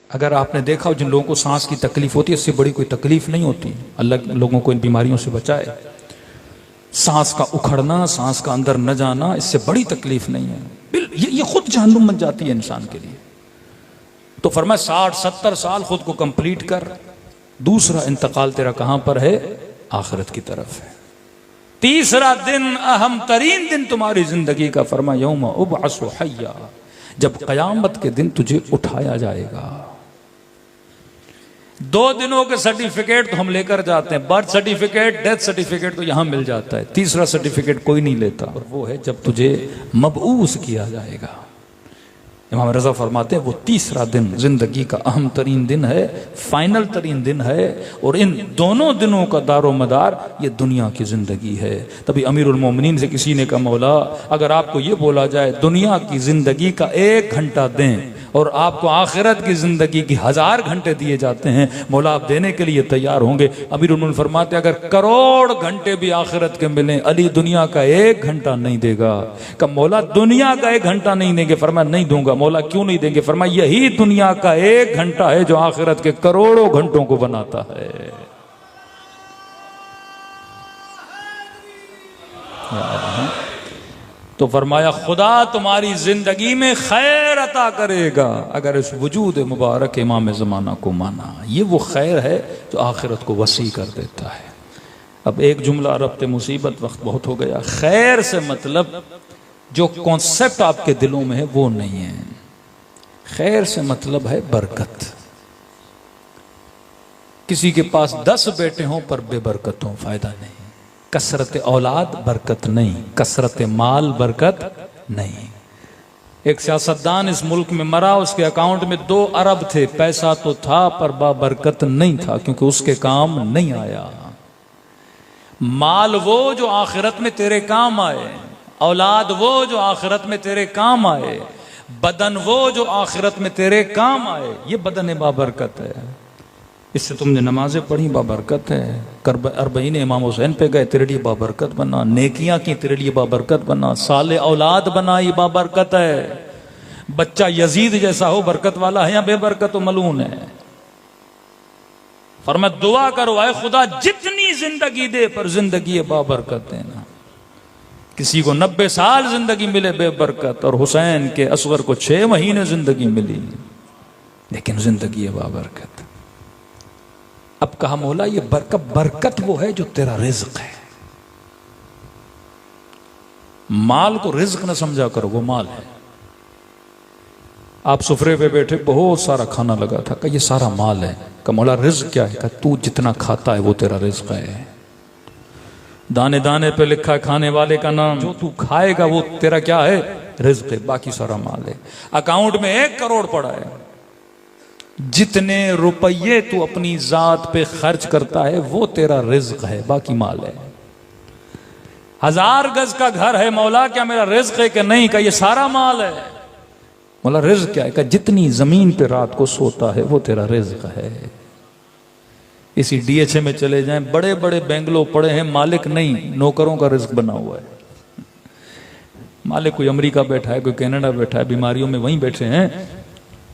अगर आपने देखा हो जिन लोगों को सांस की तकलीफ होती है, इससे बड़ी कोई तकलीफ नहीं होती। अल्लाह लोगों को इन बीमारियों से बचाए। सांस का उखड़ना, सांस का अंदर न जाना, इससे बड़ी तकलीफ नहीं है। ये खुद जहन्नुम बन जाती है इंसान के लिए। तो फरमाया 60-70 साल खुद को कंप्लीट कर, दूसरा इंतकाल तेरा कहां पर है? आखिरत की तरफ है। तीसरा दिन, अहम तरीन दिन तुम्हारी जिंदगी का, फरमाया यौम उबअसु हय्या, जब कयामत के दिन तुझे उठाया जाएगा। 2 दिनों के सर्टिफिकेट तो हम लेकर जाते हैं, बर्थ सर्टिफिकेट, डेथ सर्टिफिकेट तो यहां मिल जाता है। तीसरा सर्टिफिकेट कोई नहीं लेता, और वो है जब तुझे मबऊस किया जाएगा। इमाम रज़ा फरमाते हैं वो तीसरा दिन जिंदगी का अहम तरीन दिन है, फाइनल तरीन दिन है, और इन दोनों दिनों का दारो मदार ये दुनिया की जिंदगी है। तभी अमीरुल मोमिनीन से किसी ने कहा, मौला अगर आपको ये बोला जाए दुनिया की जिंदगी का 1 घंटा दें और आपको आखिरत की जिंदगी की 1000 घंटे दिए जाते हैं, मौला आप देने के लिए तैयार होंगे? अमीरुल मोमिनीन फरमाते अगर करोड़ घंटे भी आखिरत के मिले, अली दुनिया का 1 घंटा नहीं देगा। कब मौला दुनिया का 1 घंटा नहीं देंगे? फरमाया नहीं दूंगा। मौला क्यों नहीं देंगे? फरमाया यही दुनिया का 1 घंटा है जो आखिरत के करोड़ों घंटों को बनाता है। तो फरमाया खुदा तुम्हारी जिंदगी में खैर अता करेगा अगर इस वजूद मुबारक इमाम ज़माना को माना। ये वो खैर है जो आखिरत को वसी कर देता है। अब एक जुमला रब्ते मुसीबत, वक्त बहुत हो गया। खैर से मतलब जो कॉन्सेप्ट आपके दिलों में है वो नहीं है। खैर से मतलब है बरकत। किसी के पास 10 बेटे हों पर बेबरकत हों, फायदा नहीं। कसरत औलाद बरकत नहीं, कसरत माल बरकत नहीं। एक सियासतदान इस मुल्क में मरा, उसके अकाउंट में 2 अरब थे, पैसा तो था पर बाबरकत नहीं था, क्योंकि उसके काम नहीं आया। माल वो जो आखिरत में तेरे काम आए, औलाद वो जो आखिरत में तेरे काम आए, बदन वो जो आखिरत में तेरे काम आए, ये बदन बाबरकत है। इससे तुमने नमाजें पढ़ी, बाबरकत है। अरबईन इमाम हुसैन पे गए, तेरे लिए बाबरकत बना। नेकियां की, तेरे लिए बाबरकत बना। साले औलाद बनाई, बाबरकत है। बच्चा यजीद जैसा हो, बरकत वाला है या बेबरकत मलून है? फरमाया दुआ करो, आए खुदा जितनी जिंदगी दे पर जिंदगी बाबरकत देना। किसी को 90 साल जिंदगी मिले बेबरकत, और हुसैन के असगर को 6 महीने जिंदगी मिली, लेकिन जिंदगी बाबरकत। अब कहा मौला ये बरकत वो है जो तेरा रिज्क है। माल को रिज्क न समझा करो, वो माल है। आप सुफरे पे बैठे, बहुत सारा खाना लगा था, कहा ये सारा माल है। कहा मौला रिज्क क्या है? कहा तू जितना खाता है वो तेरा रिज्क है। दाने दाने पे लिखा है खाने वाले का नाम, जो तू खाएगा वो तेरा क्या है? रिज्क है। बाकी सारा माल है। अकाउंट में 1 करोड़ पड़ा है, जितने रुपये तू अपनी जात पे खर्च करता है वो तेरा रिज्क है, बाकी माल है। 1000 गज का घर है, मौला क्या मेरा रिज्क है कि नहीं? का ये सारा माल है। मौला रिज्क क्या है? का जितनी जमीन पे रात को सोता है वो तेरा रिज्क है। इसी डीएचए में चले जाएं, बड़े बड़े बेंगलो पड़े हैं, मालिक नहीं, नौकरों का रिज्क बना हुआ है। मालिक कोई अमेरिका बैठा है, कोई कनाडा बैठा है, बीमारियों में वहीं बैठे हैं,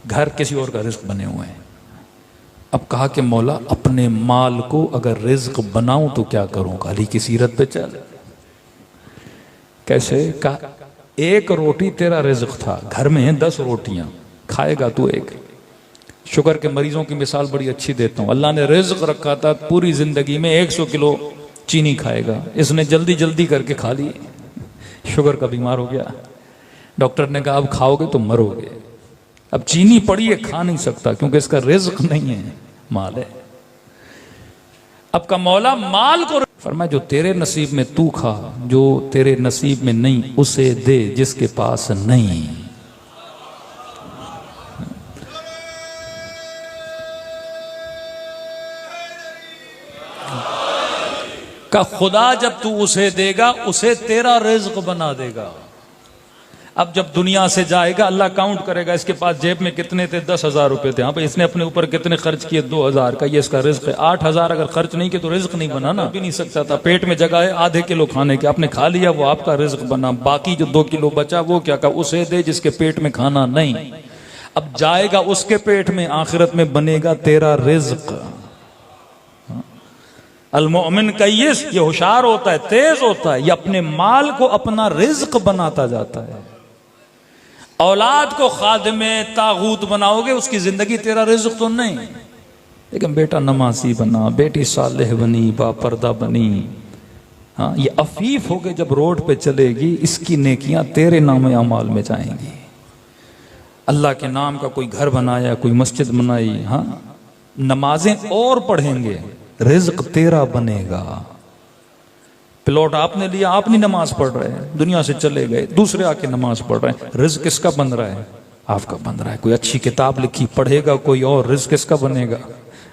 घर किसी और का रिज्क बने हुए हैं। अब कहा कि मौला अपने माल को अगर रिज्क बनाऊं तो क्या करूं? अली की सीरत पे चल। कैसे? कहा 1 रोटी तेरा रिज्क था, घर में है 10 रोटियां, खाएगा तू 1। शुगर के मरीजों की मिसाल बड़ी अच्छी देता हूं। अल्लाह ने रिज्क रखा था पूरी जिंदगी में 100 किलो चीनी खाएगा, इसने जल्दी जल्दी करके खा ली, शुगर का बीमार हो गया। डॉक्टर ने कहा अब खाओगे तो मरोगे। अब चीनी पड़ी है, खा नहीं सकता क्योंकि इसका रिज्क नहीं है, माल है। अब का मौला माल को फरमाया जो तेरे नसीब में तू खा, जो तेरे नसीब में नहीं उसे दे जिसके पास नहीं। का खुदा जब तू उसे देगा उसे तेरा रिज्क बना देगा। अब जब दुनिया से जाएगा अल्लाह काउंट करेगा, इसके पास जेब में कितने थे? 10,000 रुपए थे। हाँ भाई, इसने अपने ऊपर कितने खर्च किए? 2,000 का, ये इसका रिज्क है। 8,000 अगर खर्च नहीं किए तो रिज्क नहीं बना ना, भी नहीं सकता था। पेट में जगह है आधे किलो खाने के, आपने खा लिया, वो आपका रिज्क बना। बाकी जो 2 किलो बचा वो क्या? का उसे दे जिसके पेट में खाना नहीं। अब जाएगा उसके पेट में, आखिरत में बनेगा तेरा रिज्क। अल मोमिन कय्यिस, ये होशियार होता है, तेज होता है, ये अपने माल को अपना रिज्क बनाता जाता है। औलाद को खादिमे तागूत बनाओगे, उसकी जिंदगी तेरा रिज्क तो नहीं। लेकिन बेटा नमाजी बना, बेटी सालेह बनी, बापर्दा बनी, हाँ, ये अफीफ होके जब रोड पे चलेगी, इसकी नेकियां तेरे नाम अमाल में जाएंगी। अल्लाह के नाम का कोई घर बनाया, कोई मस्जिद बनाई, हाँ, नमाजें और पढ़ेंगे, रिज्क तेरा बनेगा। प्लॉट आपने लिया, आप नहीं नमाज पढ़ रहे हैं, दुनिया से चले गए, दूसरे आके नमाज पढ़ रहे हैं, रिज्क किसका बन रहा है? आपका बन रहा है। कोई अच्छी किताब लिखी, पढ़ेगा कोई और, रिज्क किसका बनेगा?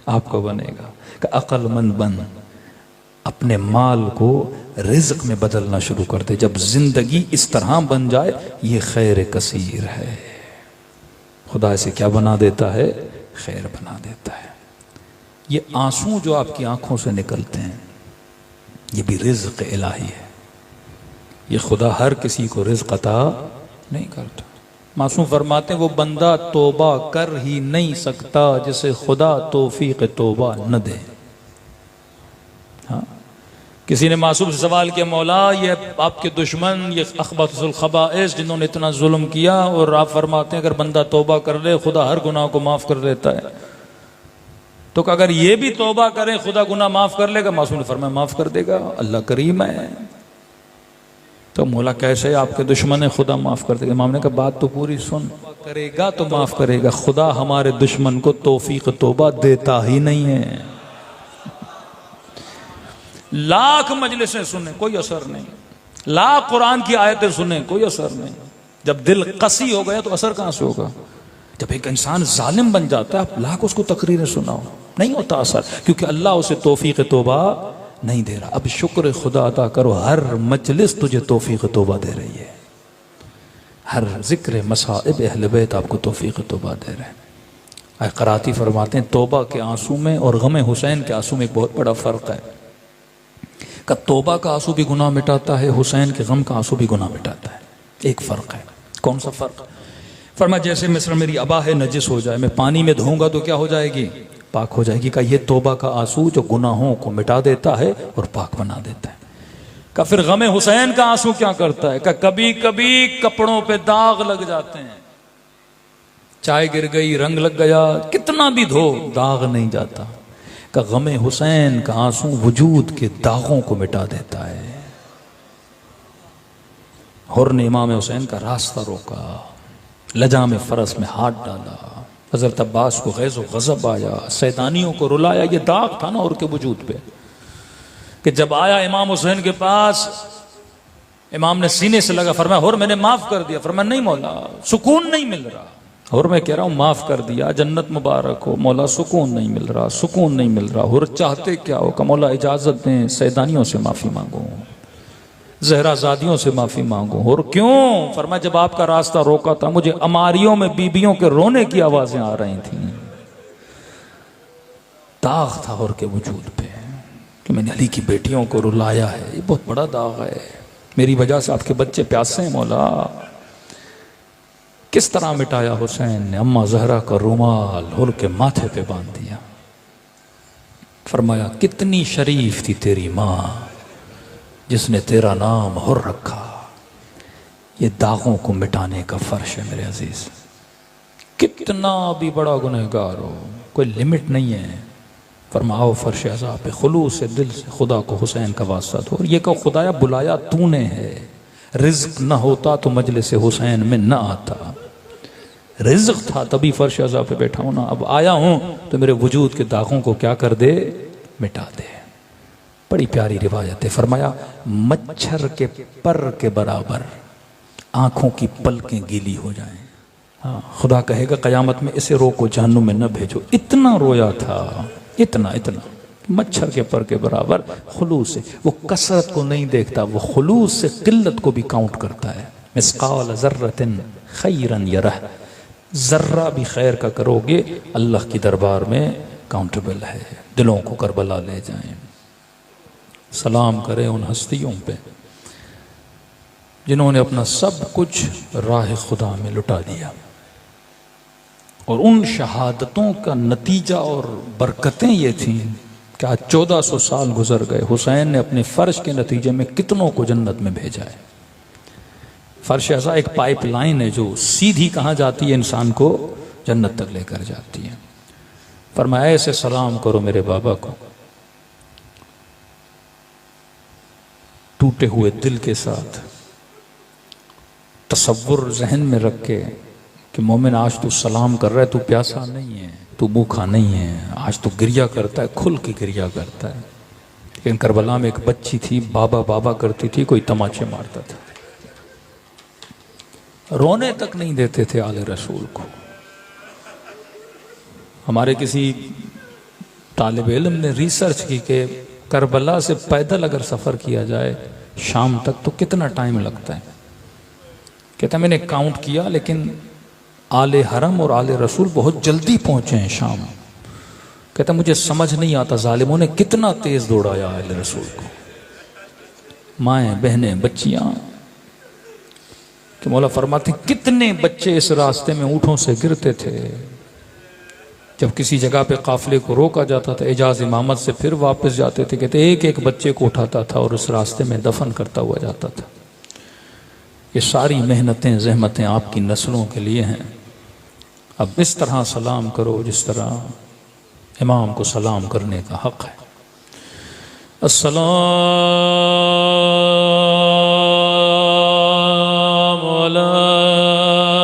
आपका बनेगा। कि अक्लमंद बन, अपने माल को रिज्क में बदलना शुरू कर दे। जब जिंदगी इस तरह बन जाए, ये खैर कसीर है। खुदा इसे क्या बना देता है? खैर बना देता है। ये आंसू जो आपकी आंखों से निकलते हैं, ये भी रिज्क इलाही है। ये खुदा हर किसी को रिज्क अता नहीं करता। मासूम फरमाते हैं, वो बंदा तौबा कर ही नहीं सकता जिसे खुदा तौफीक तौबा न दे। हाँ, किसी ने मासूम से सवाल किया, मौला ये आपके दुश्मन, ये अखबतुल खबाइस जिन्होंने इतना जुल्म किया, और आप फरमाते हैं अगर बंदा तौबा कर ले खुदा हर गुनाह को माफ कर देता है, तो अगर ये भी तौबा करें खुदा गुनाह माफ कर लेगा? मासूम ने फरमाया माफ कर देगा, अल्लाह करीम है। तो मौला कैसे आपके दुश्मन है, खुदा माफ कर देगा? इमाम ने कहा बात तो पूरी सुन, करेगा तो माफ करेगा, खुदा हमारे दुश्मन को तौफीक तौबा देता ही नहीं है। लाख मजलिसें सुने कोई असर नहीं, लाख कुरान की आयतें सुने कोई असर नहीं। जब दिल कसी हो गया तो असर कहां से होगा? जब एक इंसान जालिम बन जाता है, आप लाख उसको तकरीरें सुनाओ, नहीं होता असर, क्योंकि अल्लाह उसे तौफीक तौबा नहीं दे रहा। अब शुक्र खुदा अदा करो, हर मजलिस तुझे तौफीक तौबा दे रही है, हर जिक्र मसाइब अहले बैत आपको तौफीक तौबा दे रहे हैं। कराती फरमाते हैं, तौबा के आंसू में और गम हुसैन के आंसू में एक बहुत बड़ा फ़र्क है। का तौबा का आंसू भी गुनाह मिटाता है, हुसैन के गम का आंसू भी गुनाह मिटाता है। एक फ़र्क है। कौन सा फ़र्क? फरमा जैसे मिस्र मेरी अबा है नजिस हो जाए, मैं पानी में धोऊंगा तो क्या हो जाएगी? पाक हो जाएगी। का ये तौबा का आंसू जो गुनाहों को मिटा देता है और पाक बना देता है। का फिर गम हुसैन का आंसू क्या करता है? का कभी कभी कपड़ों पे दाग लग जाते हैं, चाय गिर गई, रंग लग गया, कितना भी धो दाग नहीं जाता। का गम हुसैन का आंसू वजूद के दागों को मिटा देता है। हुर ने इमाम हुसैन का रास्ता रोका, लजाम फरस में हाथ डाला, हजरत अब्बास को गैज़ गज़ब आया, सैतानियों को रुलाया। ये दाग था ना और के वजूद पे, कि जब आया इमाम हुसैन के पास, इमाम ने सीने से लगा, फरमाया हुर मैंने माफ कर दिया। फरमाया नहीं मौला, सुकून नहीं मिल रहा। हुर मैं कह रहा हूं माफ कर दिया, जन्नत मुबारक हो। मौला सुकून नहीं मिल रहा, सुकून नहीं मिल रहा। हुर चाहते क्या हो? का मौला इजाजत दें, सैतानियों से माफी मांगो, जहराजादियों से माफी मांगो। और क्यों? फरमाया जब आपका रास्ता रोका था, मुझे अमारियों में बीबियों के रोने की आवाजें आ रही थी। दाग था और के वजूद पे कि मैंने अली की बेटियों को रुलाया है, ये बहुत बड़ा दाग है। मेरी वजह से आपके बच्चे प्यासे हैं मौला। किस तरह मिटाया हुसैन ने? अम्मा जहरा का रुमाल हुर के माथे पे बांध दिया। फरमाया कितनी शरीफ थी तेरी माँ जिसने तेरा नाम हुर रखा। ये दागों को मिटाने का फर्श है मेरे अजीज। कितना भी बड़ा गुनहगार हो, कोई लिमिट नहीं है। फरमाओ फर्श अज़ाब पे खुलूस से दिल से खुदा को हुसैन का वास्ता दो। और ये कहो खुदाया बुलाया तूने है, रिज्क न होता तो मजलिस हुसैन में न आता। रिज्क था तभी फर्श अज़ाब पे बैठा हूं ना, अब आया हूं तो मेरे वजूद के दागों को क्या कर दे? मिटा दे। बड़ी प्यारी रिवायत है। फरमाया मच्छर के पर के बराबर आंखों की पलकें गीली हो जाएं। हाँ, खुदा कहेगा कयामत में इसे रोको, जहन्नुम में न भेजो। इतना रोया था, इतना इतना, मच्छर के पर के बराबर खुलूस से। वो कसरत को नहीं देखता, वो खुलूस से किल्लत को भी काउंट करता है। मिस्काल ज़र्रतिन खैरन यरह, जर्रा भी खैर का करोगे अल्लाह की दरबार में काउंटेबल है। दिलों को करबला ले जाएं। सलाम करें उन हस्तियों पे जिन्होंने अपना सब कुछ राह खुदा में लुटा दिया। और उन शहादतों का नतीजा और बरकतें ये थीं कि आज 1400 साल गुजर गए, हुसैन ने अपने फ़र्श के नतीजे में कितनों को जन्नत में भेजा है। फ़र्श ऐसा एक पाइपलाइन है जो सीधी कहाँ जाती है, इंसान को जन्नत तक लेकर जाती है। फरमाया ऐसे सलाम करो मेरे बाबा को, टूटे हुए दिल के साथ, तसव्वुर जहन में रख के कि मोमिन आज तू सलाम कर रहा है, तू प्यासा नहीं है, तू भूखा नहीं है, आज तू गिरिया करता है, खुल के गिरिया करता है। लेकिन करबला में एक बच्ची थी, बाबा बाबा करती थी, कोई तमाचे मारता था, रोने तक नहीं देते थे आले रसूल को। हमारे किसी तालिब इल्म ने रिसर्च की कि करबला से पैदल अगर सफ़र किया जाए शाम तक तो कितना टाइम लगता है। कहता मैंने काउंट किया, लेकिन आले हरम और आले रसूल बहुत जल्दी पहुंचे हैं शाम। कहता मुझे समझ नहीं आता जालिमों ने कितना तेज दौड़ाया आले रसूल को। माएँ बहनें बच्चियाँ, कि मौला फरमाते कितने बच्चे इस रास्ते में ऊँटों से गिरते थे। जब किसी जगह पे काफिले को रोका जाता था, एजाज इमामत से फिर वापस जाते थे, कहते एक एक बच्चे को उठाता था और उस रास्ते में दफन करता हुआ जाता था। ये सारी मेहनतें जहमतें आपकी नस्लों के लिए हैं। अब इस तरह सलाम करो जिस तरह इमाम को सलाम करने का हक है। अस्सलाम अलैहि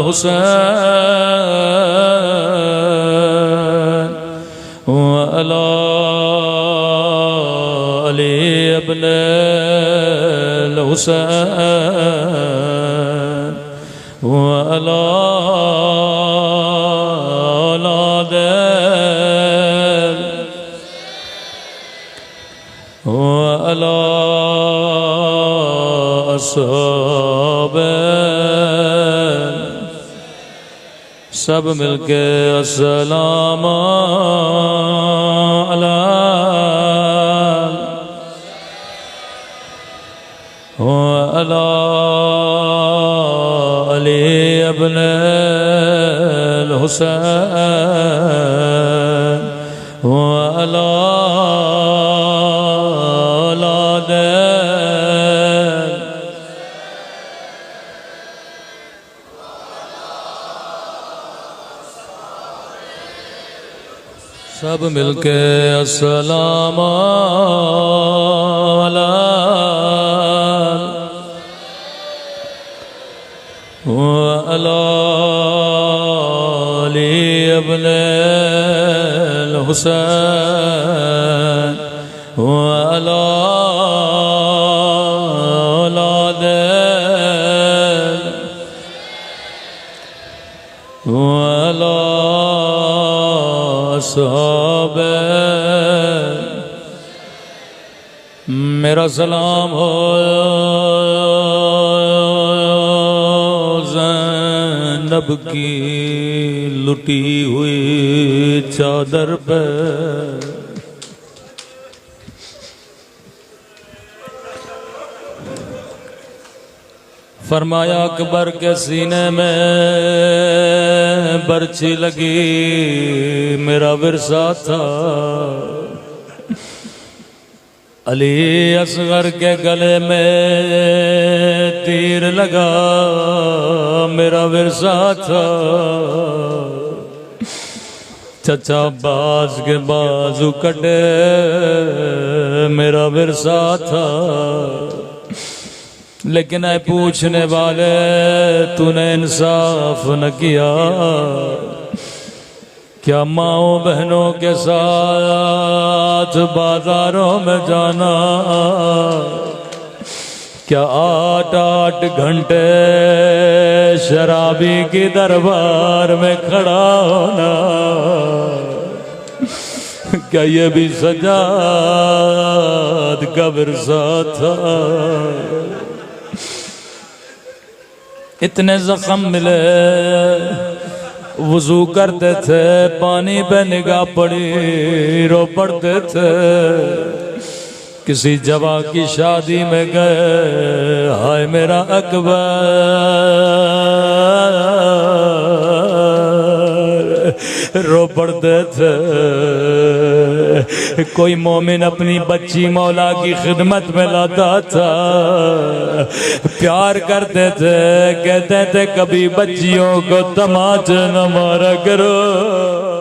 हुसैन व अला अली इब्न हुसैन व अला औलाद व अला असहाब, सब मिलके अस्सलाम अला व अला अली इब्न हुसैन व अला औलाद सब मिलके अस्सलाम अला व अला अली इब्न हुसैन व अला औलाद व अला असहाब। मेरा सलाम हो ज़ैनब की लुटी हुई चादर पे, फरमाया अकबर के सीने में बर्छी लगी, मेरा विरसा था। अली असगर के गले में तीर लगा, मेरा विरसा था। चचा बाज के बाजू कटे, मेरा विरसा था। लेकिन ऐ पूछने वाले तूने इंसाफ न किया, क्या माओ बहनों के साथ बाजारों में जाना, क्या 8-8 घंटे शराबी की दरबार में खड़ा होना, क्या ये भी सजाद का विरसा था। इतने जख्म मिले, वुजू करते थे, पानी पे निगाह पड़ी, रो पड़ते थे। किसी जवा की शादी में गए, हाय मेरा अकबर, रो पड़ते थे। कोई मोमिन अपनी बच्ची मौला की खिदमत में लाता था, प्यार करते थे, कहते थे कभी बच्चियों को तमाचे न मारा करो।